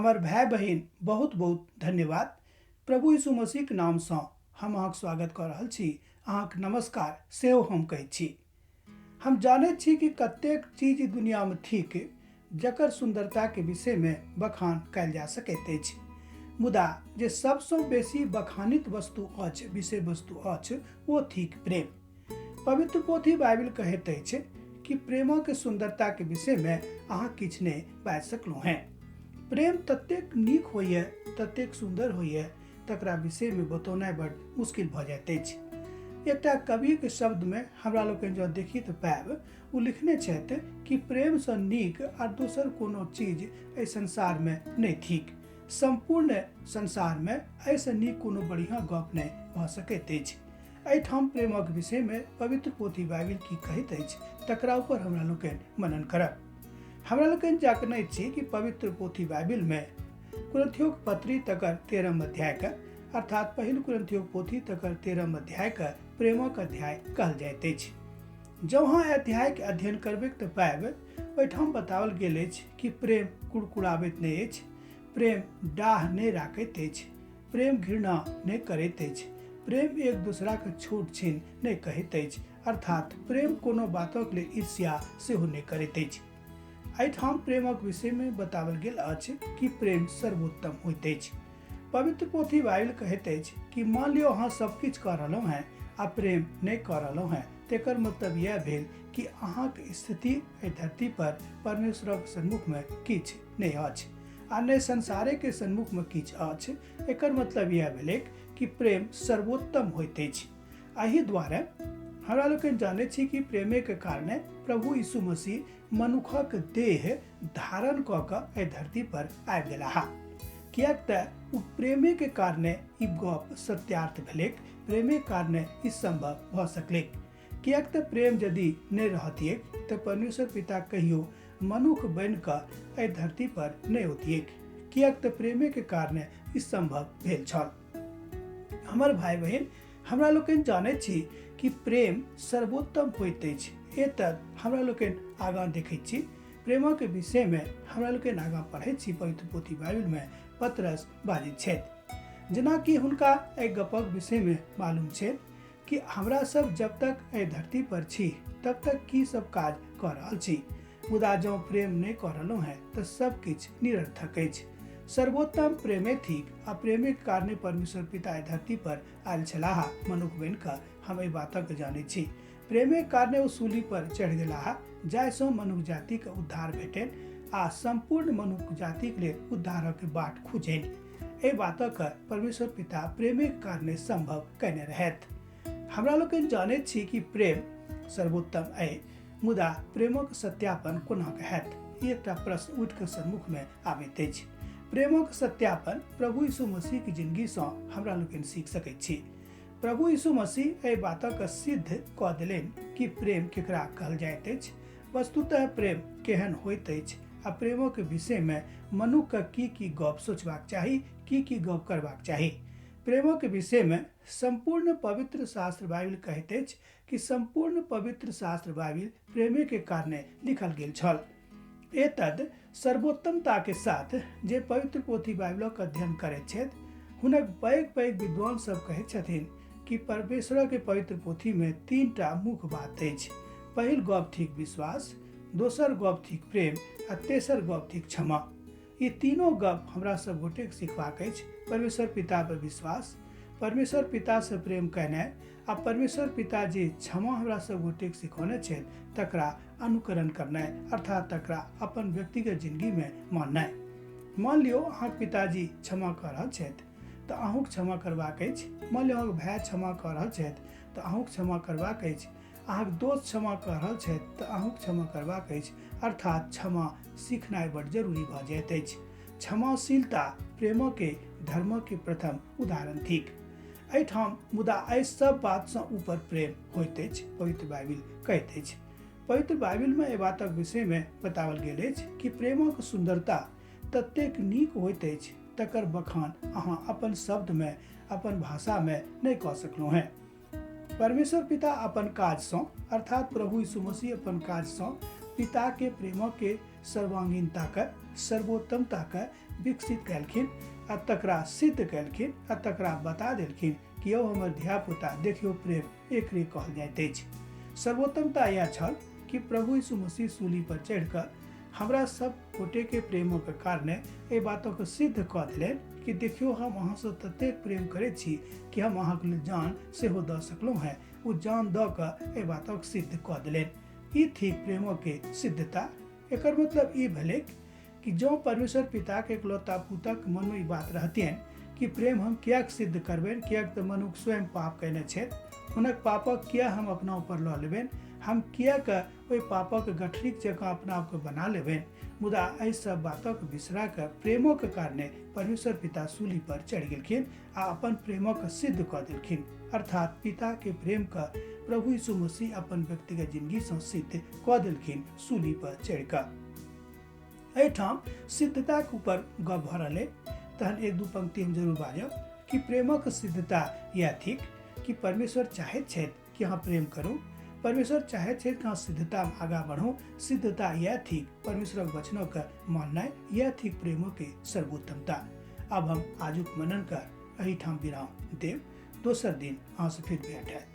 हमर भाई बहिन बहुत बहुत धन्यवाद। प्रभु यीशु मसीह के नाम से हम अहाँक स्वागत कर रहल छी। अहाँक नमस्कार सेहो हम कहै छी। हम जानै छी कि कतेक चीज ई दुनिया में थिक जकर सुंदरता के विषय में बखान कयल जा सकैत अछि, मुदा जे सबसँ बेसी बखानित वस्तु अछि, विषय वस्तु अछि, ओ थिक प्रेम। पवित्र पोथी बाइबल कहैत अछि कि प्रेम के सुंदरता के विषय में अहाँ किछु नहि बाजि सकलहुँ हैं। प्रेम ततेक नीक होइए, ततेक सुंदर होइए, तकरा विषय में बतौनाइ बड़ मुश्किल भऽ जाइत अछि। एकटा कवि के शब्द में हमरा लोकनि जँ देखी तऽ पाएब, ओ लिखने छथि कि प्रेम सँ नीक आ दोसर कोनो चीज एहि संसार में नहि थिक। संपूर्ण संसार में एहिसँ नीक कोनो बढ़िया गप नहि भऽ सकैत अछि। एहिठाम प्रेमक विषय में पवित्र पोथी बाइबल की कहैत अछि, तकरा ऊपर हमरा लोकनि मनन करब। हमरा लोकनि जानै छी कि पवित्र पोथी बाइबल में कुरिन्थियों पत्री तकर 13 अध्याय के अर्थात पहिल कुरिन्थियों पोथी तकर 13 अध्याय के प्रेमक अध्याय कहल जाइत अछि। जँ अहाँ अध्याय के अध्ययन करबै तऽ पाएब ओहिठाम बताओल गेल अछि कि प्रेम कुड़कुड़ाबैत नहि अछि, प्रेम डाह नहि राखैत अछि, प्रेम घृणा नहि करैत अछि, प्रेम एक दूसरा के छोट छीन नहि कहैत अछि, अर्थात प्रेम कोनो बातक लेल ईर्ष्या सेहो नहि करैत अछि। एहिठाम प्रेमक विषय में बताओल गेल अछि कि प्रेम सर्वोत्तम होइत अछि। पवित्र पोथी बाइबल कहैत अछि कि मान लियो अहाँ सब किछु कऽ रहलहुँ हैं आ प्रेम नहि कऽ रहलहुँ हैं, तेकर मतलब यह भेल कि अहाँक स्थिति एहि धरती पर परमेश्वरक सन्मुख में किछु नहि अछि आ नहि संसारे के सन्मुख में किछु अछि। एकर मतलब यह भेलै कि प्रेम सर्वोत्तम होइत अछि। एहि दुआरे हमरा लोकनि जानै छी कि प्रेमे के कारणे प्रभु यीशु मसीह मनुखक देह धारण कऽ कऽ एहि धरती पर आबि गेलाह। किएक तऽ प्रेमे के कारणे ई गप सत्यार्थ भेलैक, प्रेमे के कारणे ई संभव भऽ सकलैक। किएक तऽ प्रेम यदि नहि रहतिएक तऽ परमेश्वर पिता कहियो मनुख बनि कऽ एहि धरती पर नहि औतिएक। किएक तऽ प्रेमे के कारणे ई संभव भेल छल। हमर भाई बहिन, हमरा लोकनि जानै छी कि प्रेम सर्वोत्तम होइत अछि। एतऽ हमरा लोकनि आगाँ देखैत छी, प्रेमक के विषय में हमरा लोकनि आगाँ पढ़ैत छी। पवित्र पोथी बाइबल में पतरस बाजैत छथि, जेनाकि हुनका एहि गपक विषय में मालूम छै कि हमरा सब जब तक एहि धरती पर छी तब तक की सब काज कऽ रहल छी, मुदा जँ प्रेम नहि कऽ रहलहुँ हैं तऽ सब किछु निरर्थक अछि। सर्वोत्तम प्रेमे थिक आ प्रेमे के कारणे परमेश्वर पिता एहि धरती पर आयल छलाह मनुख बनि कऽ। हम एहि बातक जानै छी, प्रेमे के कारणे ओ सूली पर चढ़ि गेलाह जाहिसँ मनुष्य जाति के उद्धार भेटैन आ संपूर्ण मनुष्य जाति के लेल उद्धारक बाट खुजैन। एहि बातक परमेश्वर पिता प्रेमे के कारणे संभव कयने रहथि। हमरा लोकनि जानैत छी कि प्रेम सर्वोत्तम अइ, मुदा प्रेमक सत्यापन कोना हैत? ई एकटा प्रश्न उठि कऽ सन्मुख में आबैत अछि। प्रेमक सत्यापन प्रभु यीशु मसीह के जिंदगी सँ हमरा लोकनि सीख सकैत छी। प्रभु यीशु मसीह एहि बातक सिद्ध कऽ देलनि कि प्रेम केकरा कहल जाइत अछि, वस्तुतः प्रेम केहन होइत अछि आ प्रेमक विषय में मनुष्य के की गप सोचबाक चाही, की गप करबाक चाही। प्रेमक विषय में संपूर्ण पवित्र शास्त्र बाइबल कहैत अछि कि संपूर्ण पवित्र शास्त्र बाइबल प्रेमे के कारणे लिखल गेल छल। एतद सर्वोत्तमता के साथ जे पवित्र पोथी बाइबलक अध्ययन करैत छथि, हुनक पैघ पैघ विद्वान सब कहैत छथिन कि परमेश्वर के पवित्र पोथी में 3टा मुख्य बात अछि। पहिल गप थिक विश्वास, दोसर गप थिक प्रेम आ तेसर गप थिक क्षमा। ई तीनों गप हमरा सब गोटे के सिखबाक अछि। परमेश्वर पिता पर विश्वास, परमेश्वर पिता से प्रेम करनाइ आ परमेश्वर पिता जे क्षमा हमरा सब गोटे के सिखौने छथि तकरा अनुकरण करनाइ, अर्थात तकरा अपन व्यक्तिगत जिंदगी में माननाइ। मान लियो अहाँक पिताजी क्षमा कऽ रहल छथि तऽ अहूँ क्षमा करबाक अछि। मान लियो अहाँक भाई क्षमा कऽ रहल छथि तऽ अहूँ क्षमा करबाक अछि। अहाँक दोस्त क्षमा कऽ रहल छथि तऽ अहूँ क्षमा करबाक अछि। अर्थात क्षमा सीखनाइ बड़ जरूरी भऽ जाइत अछि। क्षमाशीलता प्रेम के धर्म के प्रथम उदाहरण थिक। एहिठाम मुदा एहि सब बात सँ ऊपर प्रेम होइत अछि, पवित्र बाइबल कहैत अछि। पवित्र बाइबल में एहि बातक विषय में बताओल गेल अछि कि प्रेमक सुंदरता ततेक नीक होइत अछि तकर बखान अहाँ अपन शब्द में, अपन भाषा में नहीं कऽ सकलहुँ हैं। परमेश्वर पिता अपन काज सँ, अर्थात प्रभु यीशु मसीह अपन काज सँ पिता के प्रेम के सर्वांगीणता का सर्वोत्तमता का विकसित कैलखिन आ तकरा सिद्ध कैलखिन आ तकरा बता देलखिन कि यौ हमर धियापुता देखियो प्रेम एकरे कहल जाइत अछि। सर्वोत्तमता यह छल कि प्रभु यीशु मसीह सूली पर चढ़कर हमरा सब गोटे के प्रेम के कारणे ए बातों को सिद्ध कऽ देलनि कि देखियो हम अहाँ से ततेक प्रेम करे छी कि हम अहाँ के जान सेहो दऽ सकलहुँ हैं। ओ जान दऽ कऽ ए बातों को सिद्ध कऽ देलनि। ई थी प्रेम के सिद्धता। एकर मतलब ई भेलै कि जो परमेश्वर पिता के इकलौता पुतक मन में ई बात रहतियन कि प्रेम हम कियाक सिद्ध करबेन, कियाक तऽ मनुष्य स्वयं पाप कयने छथि, हुनक पापक किया हम अपना ऊपर लऽ लेबेन, हम कियाक ओहि पापक गठरीक जकाँ अपना आपके बना लेबेन। मुदा एहि सब बातक बिसरा कर प्रेमो के कारणे परमेश्वर पिता सूली पर चढ़ गेलखिन आ अपन प्रेमक सिद्ध कऽ देलखिन, अर्थात पिता के प्रेम का प्रभु यीशु मसीह अपन व्यक्तिगत जिंदगी से सिद्ध कऽ देलखिन सूली पर चढ़ कऽ। एहिठाम सिद्धता के ऊपर गप भऽ रहलै तहन एक दू पंक्ति हम जरूर बाजब कि प्रेमक सिद्धता यह थिक कि परमेश्वर चाहैत छथि कि अहाँ प्रेम करू, परमेश्वर चाहैत छथि कि अहाँ सिद्धता में आगाँ बढ़ू। सिद्धता यह थिक परमेश्वरक वचनों के माननाइ, यह थिक प्रेमो के सर्वोत्तमता। अब हम आजुक मनन कर एहिठाम विराम देव। दोसर दिन अहाँ से फिर भेंट हैत।